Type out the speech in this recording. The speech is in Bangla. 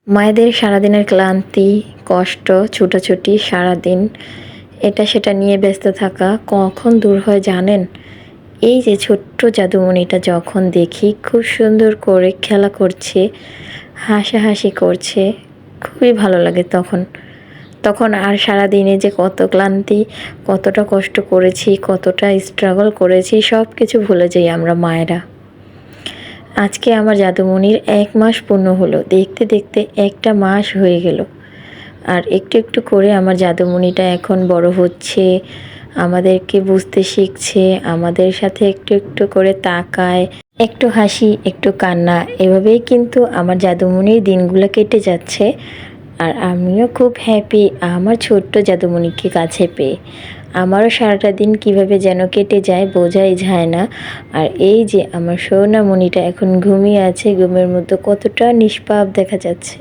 মায়েদের সারাদিনের ক্লান্তি, কষ্ট, ছুটোছুটি সারাদিন এটা সেটা নিয়ে ব্যস্ত থাকা কখন দূর হয় জানেন? এই যে ছোট্ট জাদুমণিটা যখন দেখি খুব সুন্দর করে খেলা করছে, হাসাহাসি করছে, খুবই ভালো লাগে তখন। তখন আর সারাদিনে যে কত ক্লান্তি, কতটা কষ্ট করেছি, কতটা স্ট্রাগল করেছি সব কিছু ভুলে যাই আমরা মায়েরা। আজকে আমার জাদুমণির ১ মাস পূর্ণ হলো। দেখতে দেখতে একটা মাস হয়ে গেল। আর একটু একটু করে আমার জাদুমণিটা এখন বড় হচ্ছে, আমাদেরকে বুঝতে শিখছে, আমাদের সাথে একটু একটু করে তাকায়, একটু হাসি একটু কান্না, এভাবেই কিন্তু আমার জাদুমণির দিনগুলো কেটে যাচ্ছে। আর আমিও খুব হ্যাপি আমার ছোট্ট জাদুমণিকে কাছে পেয়ে। আমারও সারাটা দিন কীভাবে যেন কেটে যায় বোঝাই যায় না। আর এই যে আমার সোনামণিটা এখন ঘুমিয়ে আছে, ঘুমের মধ্যে কতটা নিষ্পাপ দেখা যাচ্ছে।